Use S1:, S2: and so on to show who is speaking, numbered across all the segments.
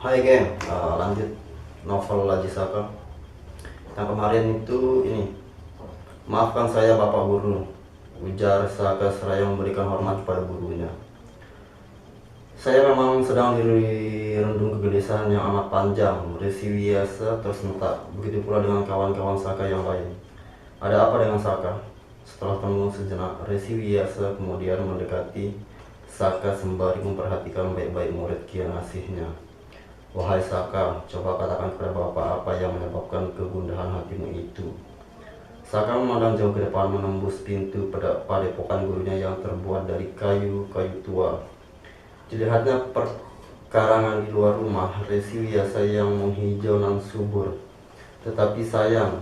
S1: Hai geng, lanjut novel Laji Saka. Yang kemarin itu ini, maafkan saya Bapak Guru, ujar Saka seraya memberikan hormat kepada gurunya. Saya memang sedang dirundung kegelisahan yang amat panjang, Resi Wiyasa tersentak, begitu pula dengan kawan-kawan Saka yang lain. Ada apa dengan Saka? Setelah tunggu sejenak, Resi Wiyasa kemudian mendekati Saka sembari memperhatikan baik-baik murid kian asihnya. Wahai Saka, coba katakan kepada Bapak apa yang menyebabkan kegundahan hatimu itu. Saka memandang jauh ke depan menembus pintu padepokan gurunya yang terbuat dari kayu-kayu tua. Dilihatnya perkarangan di luar rumah, Resi Wiyasa yang menghijau nan subur. Tetapi sayang,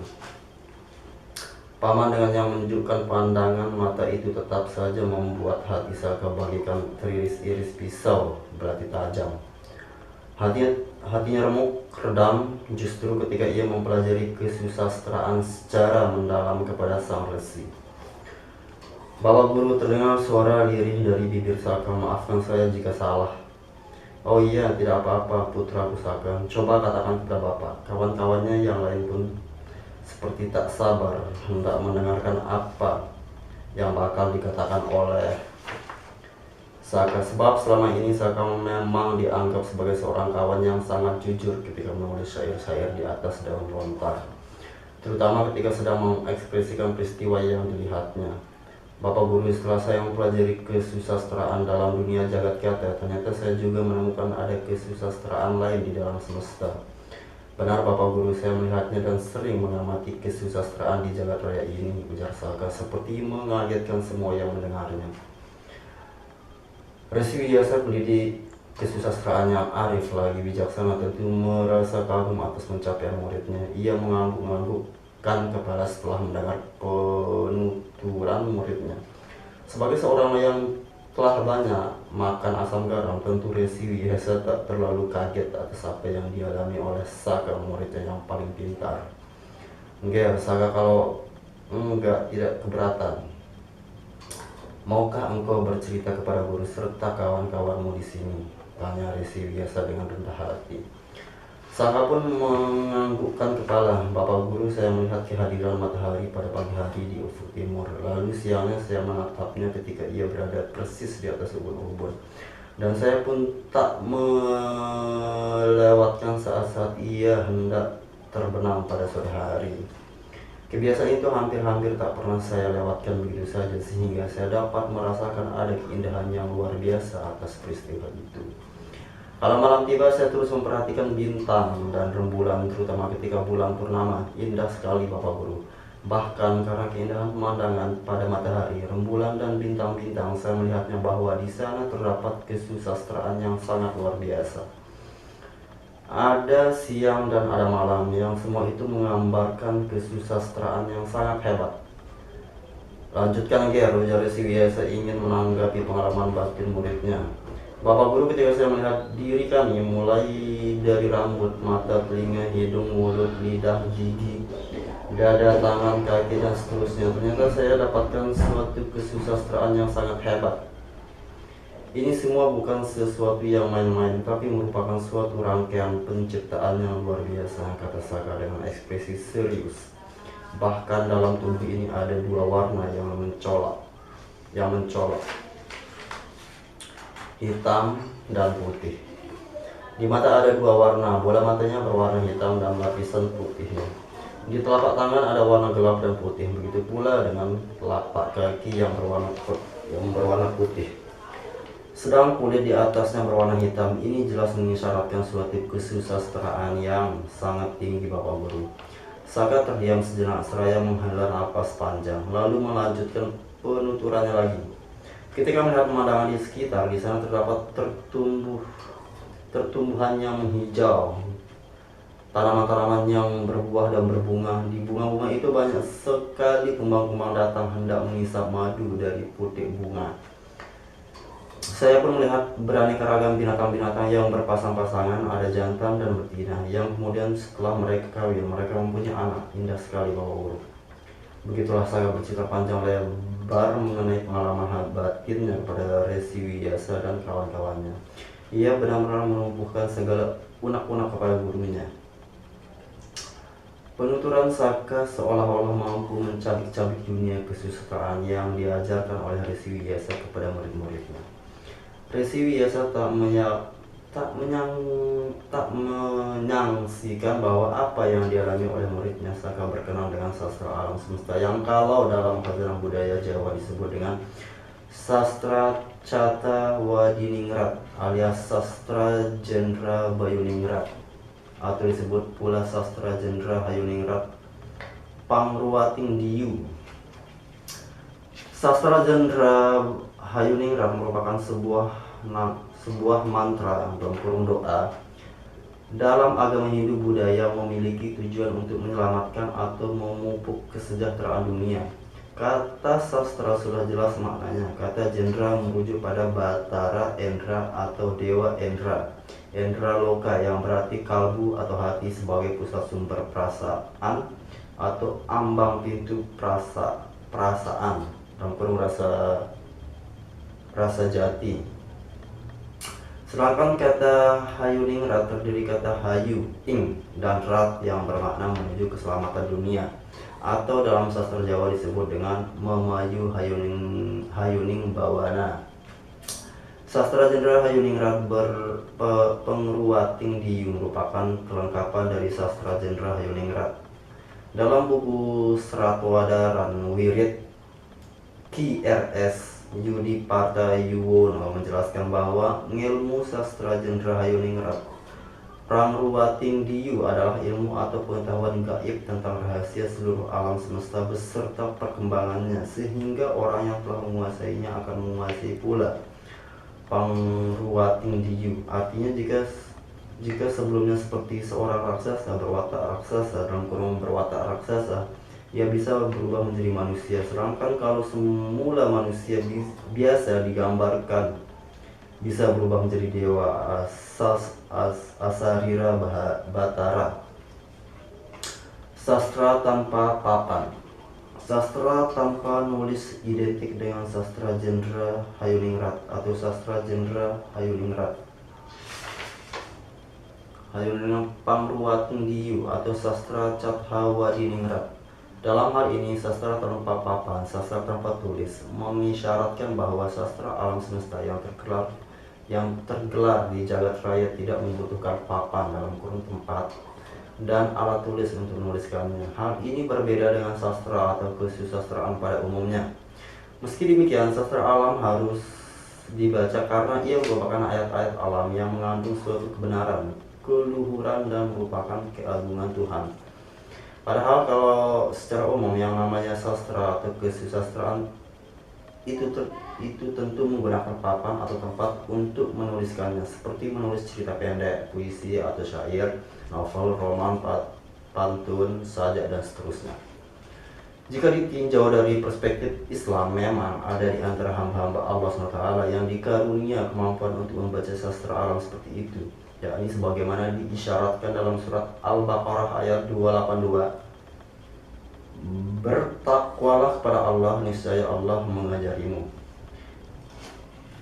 S1: Paman dengan yang menunjukkan pandangan mata itu tetap saja membuat hati Saka bagaikan teriris-iris pisau berarti tajam. Hatinya remuk, redam, justru ketika ia mempelajari kesusastraan secara mendalam kepada sang resi. Bapak Guru, terdengar suara lirih dari bibir Saka. Maafkan saya jika salah. Oh iya, tidak apa-apa putraku Saka. Coba katakan kepada Bapak. Kawan-kawannya yang lain pun seperti tak sabar hendak mendengarkan apa yang bakal dikatakan oleh Saka, sebab selama ini Saka memang dianggap sebagai seorang kawan yang sangat jujur ketika menulis syair-syair di atas daun lontar, terutama ketika sedang mengekspresikan peristiwa yang dilihatnya. Bapak Guru, setelah saya mempelajari kesusastraan dalam dunia jagat nyata, ternyata saya juga menemukan ada kesusastraan lain di dalam semesta. Benar Bapak Guru, saya melihatnya dan sering mengamati kesusastraan di jagat raya ini, ujar Saka seperti mengagetkan semua yang mendengarnya. Resi Wiyasa pendidik kesusastraan yang arif lagi bijaksana tentu merasa kagum atas pencapaian muridnya. Ia mengangguk-anggukkan kepala setelah mendengar penuturan muridnya. Sebagai seorang yang telah banyak makan asam garam, tentu Resi Wiyasa tak terlalu kaget atas apa yang dialami oleh Saka, muridnya yang paling pintar. Enggak, Saka, kalau enggak tidak keberatan. Maukah engkau bercerita kepada guru serta kawan-kawanmu di sini? Tanya Resi Wiyasa dengan rendah hati. Saka pun menganggukkan kepala. Bapak Guru, saya melihat kehadiran matahari pada pagi hari di ufuk timur. Lalu siangnya saya menatapnya ketika ia berada persis di atas ubun-ubun. Dan saya pun tak melewatkan saat-saat ia hendak terbenam pada sore hari. Kebiasaan itu hampir-hampir tak pernah saya lewatkan begitu saja, sehingga saya dapat merasakan ada keindahan yang luar biasa atas peristiwa itu. Kalau malam tiba, saya terus memperhatikan bintang dan rembulan, terutama ketika bulan purnama. Indah sekali Bapak Guru. Bahkan karena keindahan pemandangan pada matahari, rembulan dan bintang-bintang, saya melihatnya bahwa di sana terdapat kesusastraan yang sangat luar biasa. Ada siang dan ada malam, yang semua itu menggambarkan kesusastraan yang sangat hebat. Lanjutkan Ger, ujar Resi Wiyasa ingin menanggapi pengalaman batin muridnya. Bapak Guru, ketika saya melihat diri kami, mulai dari rambut, mata, telinga, hidung, mulut, lidah, gigi, dada, tangan, kaki, dan seterusnya, ternyata saya dapatkan suatu kesusastraan yang sangat hebat. Ini semua bukan sesuatu yang main-main, tapi merupakan suatu rangkaian penciptaan yang luar biasa, kata Saka dengan ekspresi serius. Bahkan dalam tubuh ini ada dua warna yang mencolok, hitam dan putih. Di mata ada dua warna, bola matanya berwarna hitam dan lapisan putihnya. Di telapak tangan ada warna gelap dan putih, begitu pula dengan telapak kaki yang berwarna putih. Sedang kulit di atasnya berwarna hitam. Ini jelas mengisyaratkan suatu kesusastraan yang sangat tinggi Bapak Guru. Saka terdiam sejenak seraya menghela napas panjang, lalu melanjutkan penuturannya lagi. Ketika melihat pemandangan di sekitar, di sana terdapat tertumbuhan yang menghijau, tanaman-tanaman yang berbuah dan berbunga. Di bunga-bunga itu banyak sekali kumbang-kumbang datang hendak mengisap madu dari putik bunga. Saya pun melihat beraneka ragam binatang-binatang yang berpasang-pasangan, ada jantan dan betina, yang kemudian setelah mereka kawin, mereka mempunyai anak. Indah sekali Bapak Guru. Begitulah saya bercerita panjang lebar mengenai pengalaman batinnya kepada Resi Wiyasa dan kawan-kawannya. Ia benar-benar melumpuhkan segala unak-unak kepada gurunya. Penuturan Saka seolah-olah mampu mencabik-cabik dunia kesusastraan yang diajarkan oleh Resi Wiyasa kepada murid-muridnya. Resi Wiyasa tak menyangsikan bahwa apa yang dialami oleh muridnya. Saka berkenan dengan sastra alam semesta yang kalau dalam khazanah budaya Jawa disebut dengan sastra Cata Wadiningrat alias sastra Jendra Bayuningrat, atau disebut pula sastra Jendra Hayuningrat Pangruwating Diyu. Sastra Jendra Hayuningrat merupakan sebuah mantra dalam kurung doa dalam agama Hindu budaya memiliki tujuan untuk menyelamatkan atau memupuk kesejahteraan dunia. Kata sastra sudah jelas maknanya. Kata Jendra merujuk pada Batara Endra atau Dewa Endra, Endra Loka yang berarti kalbu atau hati sebagai pusat sumber perasaan atau ambang pintu perasaan dalam kurung rasa jati. Sedangkan kata Hayuningrat terdiri kata Hayu, Ing, dan Rat yang bermakna menuju keselamatan dunia, atau dalam sastra Jawa disebut dengan Memayu Hayuning Bawana. Sastra Jendra Hayuningrat Pengruwating Diyu merupakan kelengkapan dari sastra Jendra Hayuningrat. Dalam buku Sratwadaran Wirid, KRS Yudi Parta Yuwono menjelaskan bahwa ilmu sastra Jendra Hayuningrat Pangruwating Diyu adalah ilmu atau pengetahuan gaib tentang rahasia seluruh alam semesta beserta perkembangannya, sehingga orang yang telah menguasainya akan menguasai pula Pangruwating Diyu. Artinya jika sebelumnya seperti seorang raksasa berwatak raksasa dalam kurung berwatak raksasa, ia bisa berubah menjadi manusia. Sedangkan kalau semula manusia biasa digambarkan bisa berubah menjadi dewa Asarira Batara. Sastra tanpa papan. Sastra tanpa nulis identik dengan sastra Jendra Hayuningrat atau sastra Jendra Hayuningrat Pangruwating Diyu atau sastra Cathawadiningrat. Dalam hal ini, sastra tanpa papan, sastra tanpa tulis, mengisyaratkan bahwa sastra alam semesta yang tergelar di jagat raya tidak membutuhkan papan dalam kurung tempat dan alat tulis untuk menuliskannya. Hal ini berbeda dengan sastra atau kesusastraan pada umumnya. Meski demikian, sastra alam harus dibaca karena ia merupakan ayat-ayat alam yang mengandung suatu kebenaran, keluhuran, dan merupakan keagungan Tuhan. Padahal kalau secara umum yang namanya sastra atau kesusastraan itu tentu menggunakan papan atau tempat untuk menuliskannya, seperti menulis cerita pendek, puisi atau syair, novel, roman, pantun, sajak, dan seterusnya. Jika ditinjau dari perspektif Islam, memang ada di antara hamba-hamba Allah SWT yang dikarunia kemampuan untuk membaca sastra alam seperti itu, yakni sebagaimana diisyaratkan dalam surat Al-Baqarah ayat 282. Bertakwalah kepada Allah, niscaya Allah mengajarimu.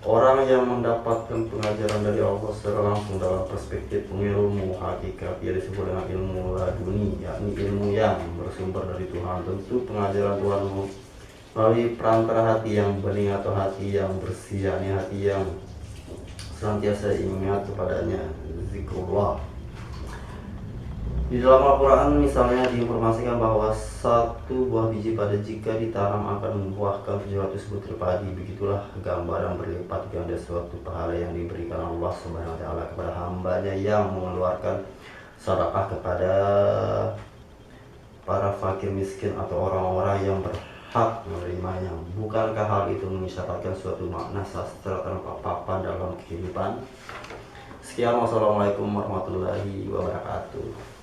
S1: Orang yang mendapatkan pengajaran dari Allah secara langsung dalam perspektif ilmu hakikat, ia disebut dengan ilmu laduni, yakni ilmu yang bersumber dari Tuhan. Tentu pengajaran Tuhan melalui perantara hati yang bening atau hati yang bersih, yakni hati yang senantiasa ingat kepadanya, zikrullah. Di dalam Al-Quran misalnya diinformasikan bahwa satu buah biji pada jika ditanam akan membuahkan 700 butir padi. Begitulah gambaran berlipat ganda suatu pahala yang diberikan Allah Subhanahu wa Ta'ala kepada hambanya yang mengeluarkan sedekah kepada para fakir miskin atau orang-orang yang berhak menerimanya. Bukankah hal itu mengisyaratkan suatu makna sastra tanpa papan dalam kehidupan? Sekian, wassalamualaikum warahmatullahi wabarakatuh.